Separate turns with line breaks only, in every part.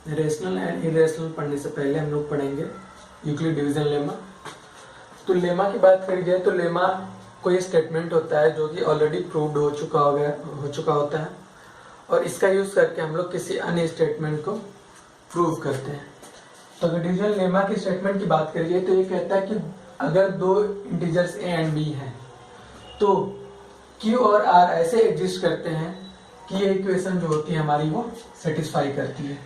Rational and irrational पढ़ने से पहले हम लोग पढ़ेंगे यूक्लिड डिवीजन लेमा। तो लेमा की बात करी जाए तो लेमा कोई स्टेटमेंट होता है जो कि ऑलरेडी प्रूव्ड हो चुका होता है, और इसका यूज करके हम लोग किसी अन्य स्टेटमेंट को प्रूव करते हैं। तो अगर डिवीजन लेमा की स्टेटमेंट की बात करी जाए तो ये कहता है कि अगर दो इंटीजर्स ए एंड बी हैं तो क्यू और आर ऐसे एग्जिस्ट करते हैं कि ये इक्वेशन जो होती है हमारी वो सेटिस्फाई करती है।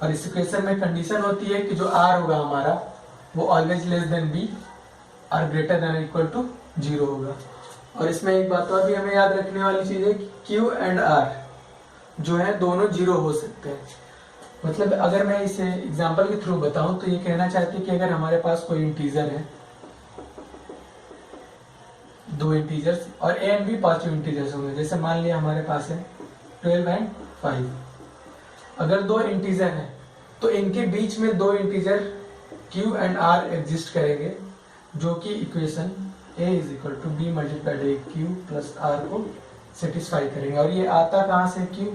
और इस इक्वेशन में कंडीशन होती है कि जो आर होगा हमारा वो ऑलवेज लेस देन बी और ग्रेटर देन इक्वल टू 0 होगा। और इसमें एक बात और भी हमें याद रखने वाली चीज है कि क्यू एंड आर जो है दोनों 0 हो सकते हैं। मतलब अगर मैं इसे एग्जांपल के थ्रू बताऊं तो ये कहना चाहती है कि अगर हमारे पास कोई इंटीजर है, दो इंटीजर्स, और ए एंड बी पांचों इंटीजर्स होंगे, जैसे मान लिया हमारे पास है 12 एंड 5। अगर दो इंटीजर हैं तो इनके बीच में दो integer q and r exist करेंगे जो कि equation a is equal to B multiplied A Q plus r को सेटिस्फाई करेंगे। और ये आता कहाँ से q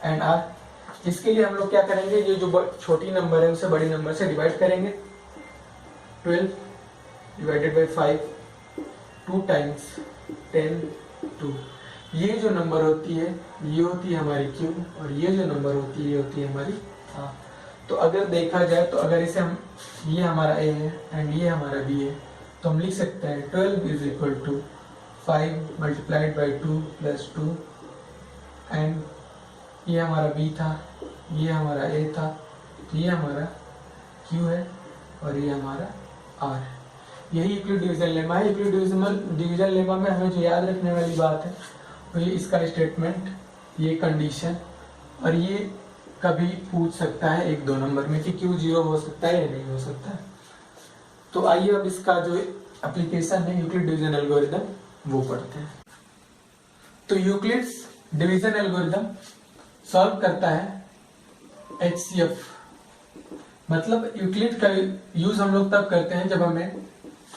एंड r? इसके लिए हम लोग क्या करेंगे, ये जो छोटी नंबर है उसे बड़ी नंबर से डिवाइड करेंगे। 12 डिवाइडेड बाई 5 2 टाइम्स 10 2। ये जो नंबर होती है ये होती है हमारी q, और ये जो नंबर होती है ये होती है हमारी r। तो अगर देखा जाए तो अगर इसे हम, ये हमारा a है एंड ये हमारा b है, तो हम लिख सकते हैं 12 is equal to 5 multiplied by 2 plus 2, and ये हमारा b था, ये हमारा a था, तो ये हमारा q है और ये हमारा r है। यही यूक्लिड डिवीजन लेमा है। यूक्लिड डिवीजन लेमा में हमें जो याद रखने वाली बात है तो ये इसका स्टेटमेंट, ये कंडीशन, और ये कभी पूछ सकता है 1-2 नंबर में कि क्यू 0 हो सकता है या नहीं हो सकता है। तो आइए अब इसका जो एप्लीकेशन है यूक्लिड डिवीजन एल्गोरिथम वो पढ़ते हैं। तो यूक्लिड्स डिवीजन एल्गोरिथम सॉल्व करता है HCF। मतलब यूक्लिड का यूज हम लोग तब करते हैं जब हमें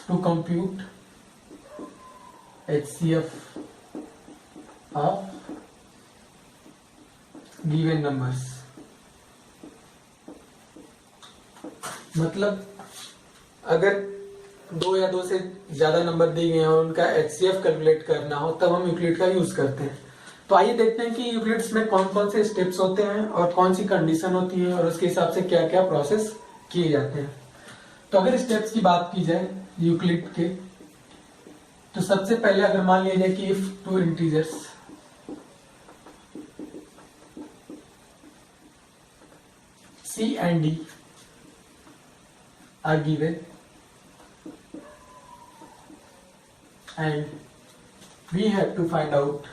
to compute HCF of given numbers. मतलब अगर 2 या 2 से ज्यादा नंबर दिए गए हैं और उनका HCF कैलकुलेट करना हो तब हम यूक्लिड का यूज करते हैं। तो आइए देखते हैं कि यूक्लिड्स में कौन कौन से स्टेप्स होते हैं और कौन सी कंडीशन होती है और उसके हिसाब से क्या क्या प्रोसेस किए जाते हैं। तो अगर स्टेप्स की बात की जाए यूक्लिड के, तो सबसे पहले अगर मान लिया जाए कि if two integers C and D are given and we have to find out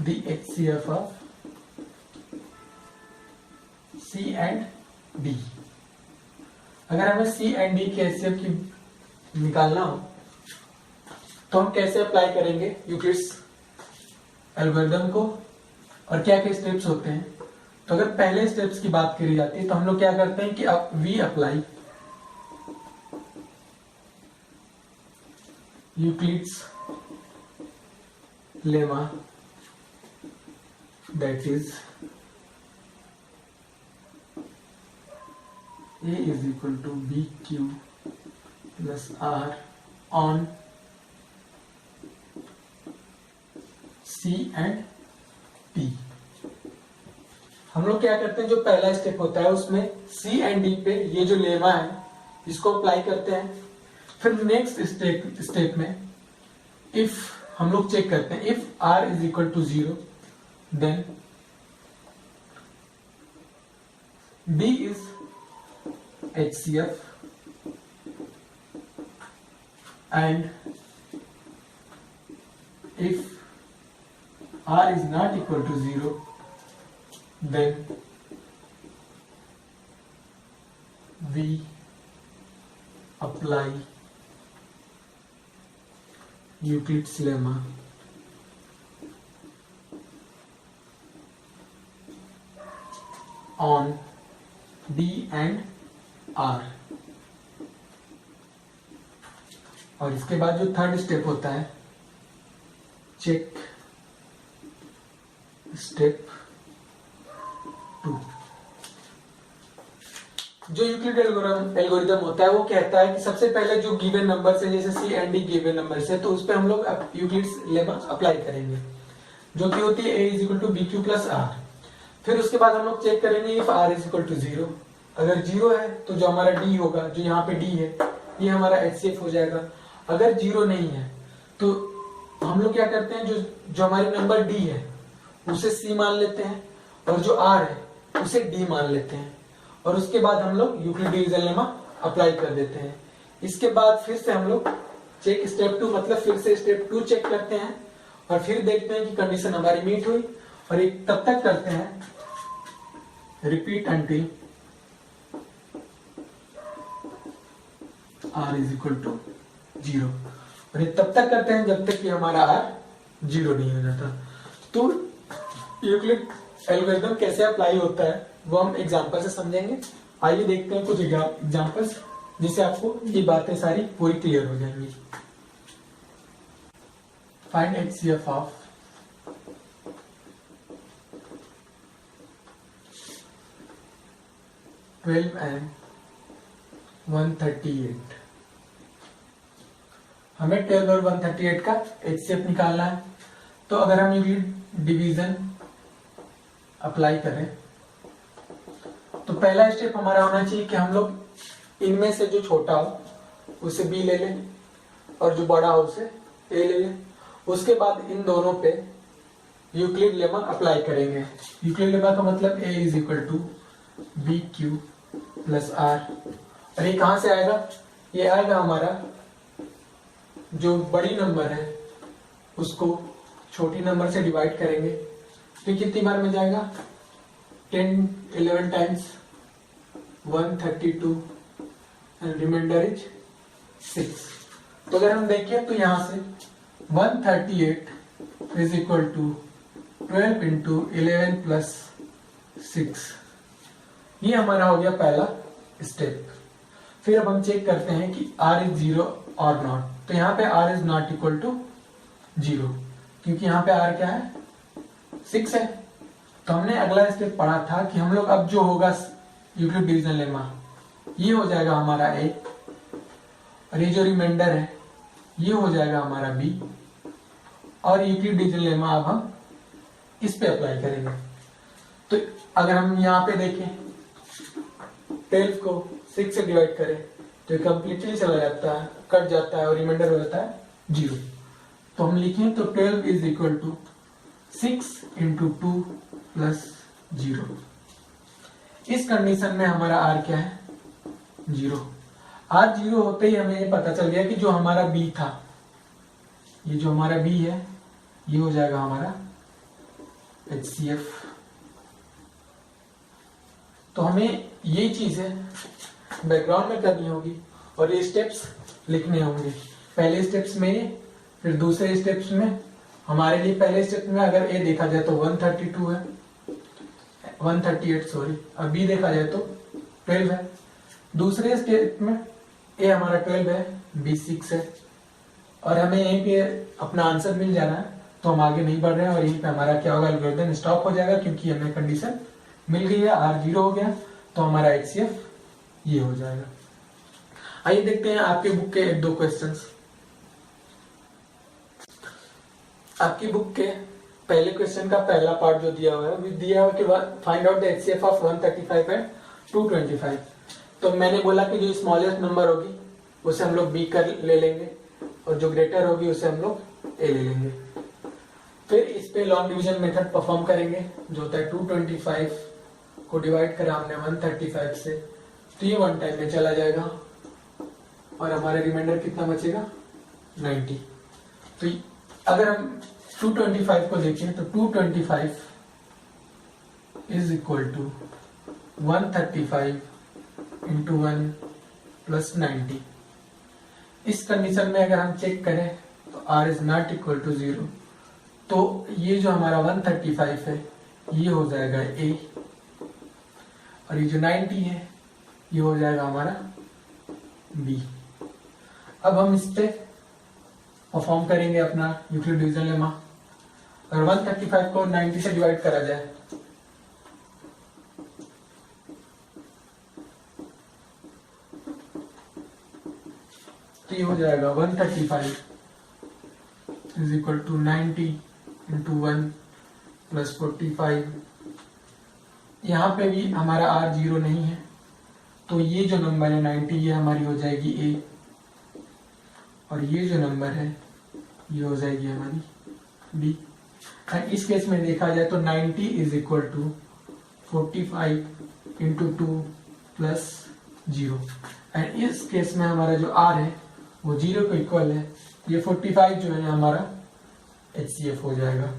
the HCF of C and D। अगर हमें C and D के HCF की निकालना हो तो हम कैसे अप्लाई करेंगे यूक्लिड्स एल्गोरिथम को और क्या क्या स्टेप्स होते हैं। तो अगर पहले स्टेप्स की बात करी जाती है तो हम लोग क्या करते हैं कि अब we apply Euclid's lemma, that is A is equal to BQ plus R on C and D। हम लोग क्या करते हैं, जो पहला स्टेप होता है उसमें C and D पे ये जो लेमा है इसको अप्लाई करते हैं। फिर नेक्स्ट स्टेप में इफ हम लोग चेक करते हैं if R is equal to 0 then D is HCF and if R is not equal to 0 then we apply Euclid's lemma on D and R। और इसके बाद जो थर्ड स्टेप होता है चेक स्टेप 2। जो यूक्लिड एल्गोरिथम होता है वो कहता है कि सबसे पहले जो गिवन नंबर है, जैसे सी एंड डी गिवन नंबर है, तो उस पर हम लोग यूक्लिड्स लेमा अप्लाई करेंगे, जो कि होती है a is equal to B Q plus R. फिर उसके बाद हम लोग चेक करेंगे if r is equal to 0। अगर 0 है तो जो हमारा d होगा, जो यहाँ पे d है, ये हमारा HCF हो जाएगा। अगर 0 नहीं है तो हम लोग क्या करते हैं, जो हमारे नंबर d है उसे c मान लेते हैं, और जो r है उसे d मान लेते हैं, और उसके बाद हम लोग यूक्लिड डिवीजन लेमा अप्लाई कर देते हैं। इसके बाद फिर से हम लोग चेक स्टेप 2 मतलब फिर से स्टेप 2 चेक करते हैं, और फिर देखते हैं कि कंडीशन हमारी मीट हुई, और एक तब तक करते हैं repeat until r is equal to 0, और ये तब तक करते हैं जब तक कि हमारा r 0 नहीं हो जाता। तो यूक्लिड एल्गोरिथम कैसे अप्लाई होता है वो हम एग्जांपल से समझेंगे। आइए देखते हैं कुछ एग्जांपल्स, जिससे आपको ये बातें सारी पूरी क्लियर हो जाएंगी। Find HCF of twelve and 138। हमें 12 और 138 का HCF निकालना है। तो अगर हम यूक्लिड डिवीजन अप्लाई करें तो पहला स्टेप हमारा होना चाहिए कि हम लोग इनमें से जो छोटा हो उसे b ले लें, और जो बड़ा हो उसे a ले लें। उसके बाद इन दोनों पे यूक्लिड लेमा अप्लाई करेंगे। यूक्लिड लेमा का मतलब a is equal to B Q plus R, और ये कहां से आएगा, ये आएगा हमारा जो बड़ी नंबर है उसको छोटी नंबर से डिवाइड करेंगे, तो कितनी बार में जाएगा, 11 टाइम्स 132 एंड रिमाइंडर इज 6। तो अगर हम देखें तो यहां से 138 is equal to 12 into 11 plus 6, ये हमारा हो गया पहला स्टेप। फिर अब हम चेक करते हैं कि r इज 0 और नॉट। तो यहाँ पे r is not equal to 0, क्योंकि यहाँ पे r क्या है, 6 है। तो हमने अगला स्टेप पढ़ा था कि हम लोग अब जो होगा यूक्लिड डिवीजन लेमा, ये हो जाएगा हमारा a, और ये जो रिमाइंडर है ये हो जाएगा हमारा b, और यूक्लिड डिवीजन लेमा अब हम इस पे अप्लाई करेंगे। तो अगर हम यहाँ पे देखें 12 को 6 से डिवाइड करें तो ये कंप्लीटली चला जाता है, कट जाता है, और रिमाइंडर हो जाता है 0। तो हम लिखें तो 12 is equal to 6 into 2 plus 0। इस कंडीशन में हमारा r क्या है, 0। r 0 होते ही हमें ये पता चल गया कि जो हमारा b था, ये जो हमारा b है ये हो जाएगा हमारा HCF। तो हमें ये चीजें बैकग्राउंड में करनी होगी और ये स्टेप्स लिखने होंगे। पहले स्टेप्स में ये, फिर दूसरे स्टेप्स में हमारे लिए पहले स्टेप में अगर ए देखा जाए तो 132 है, 138 सॉरी, अब बी देखा जाए तो 12 है। दूसरे स्टेप में ए हमारा 12 है, बी 6 है, और हमें यहीं पे अपना आंसर मिल जाना है। तो हम आगे नहीं बढ़ रहे हैं और यहीं पे हमारा क्या होगा, एल्गोरिथम स्टॉप हो जाएगा, क्योंकि हमें कंडीशन मिल गई है, r 0 हो गया, तो हमारा HCF ये हो जाएगा। आइए देखते हैं आपके बुक के एक दो क्वेश्चंस। आपकी बुक के पहले क्वेश्चन का पहला पार्ट जो दिया हुआ है, दिया हुआ कि find out the HCF of 135 and 225। तो मैंने बोला कि जो स्मॉलेस्ट नंबर होगी उसे हम लोग b कर ले लेंगे, और जो ग्रेटर होगी उसे हम लोग a ले लेंगे। फिर इस पे लॉन्ग डिवीजन मेथड परफॉर्म करेंगे, जो होता है 225 को डिवाइड करा हमने 135 से, तो ये 1 टाइम में चला जाएगा, और हमारा रिमाइंडर कितना बचेगा, 90। तो अगर हम 225 को देखें तो 225 is equal to 135 into 1 plus 90। इस कंडीशन में अगर हम चेक करें तो r is not equal to 0, तो ये जो हमारा 135 है ये हो जाएगा a, और ये जो 90 है ये हो जाएगा हमारा b। अब हम इस पे परफॉर्म करेंगे अपना यूक्लिड डिवीजन लेमा। और 135 को 90 से डिवाइड करा जाए तो ये हो जाएगा 135 is equal to 90 into 1 plus 45। यहाँ पे भी हमारा r 0 नहीं है, तो ये जो नंबर है 90 ये हमारी हो जाएगी a, और ये जो नंबर है ये हो जाएगी हमारी b। एंड इस केस में देखा जाए तो 90 is equal to 45 into 2 plus 0। And इस केस में हमारा जो r है वो 0 को इक्वल है, ये 45 जो है हमारा HCF हो जाएगा।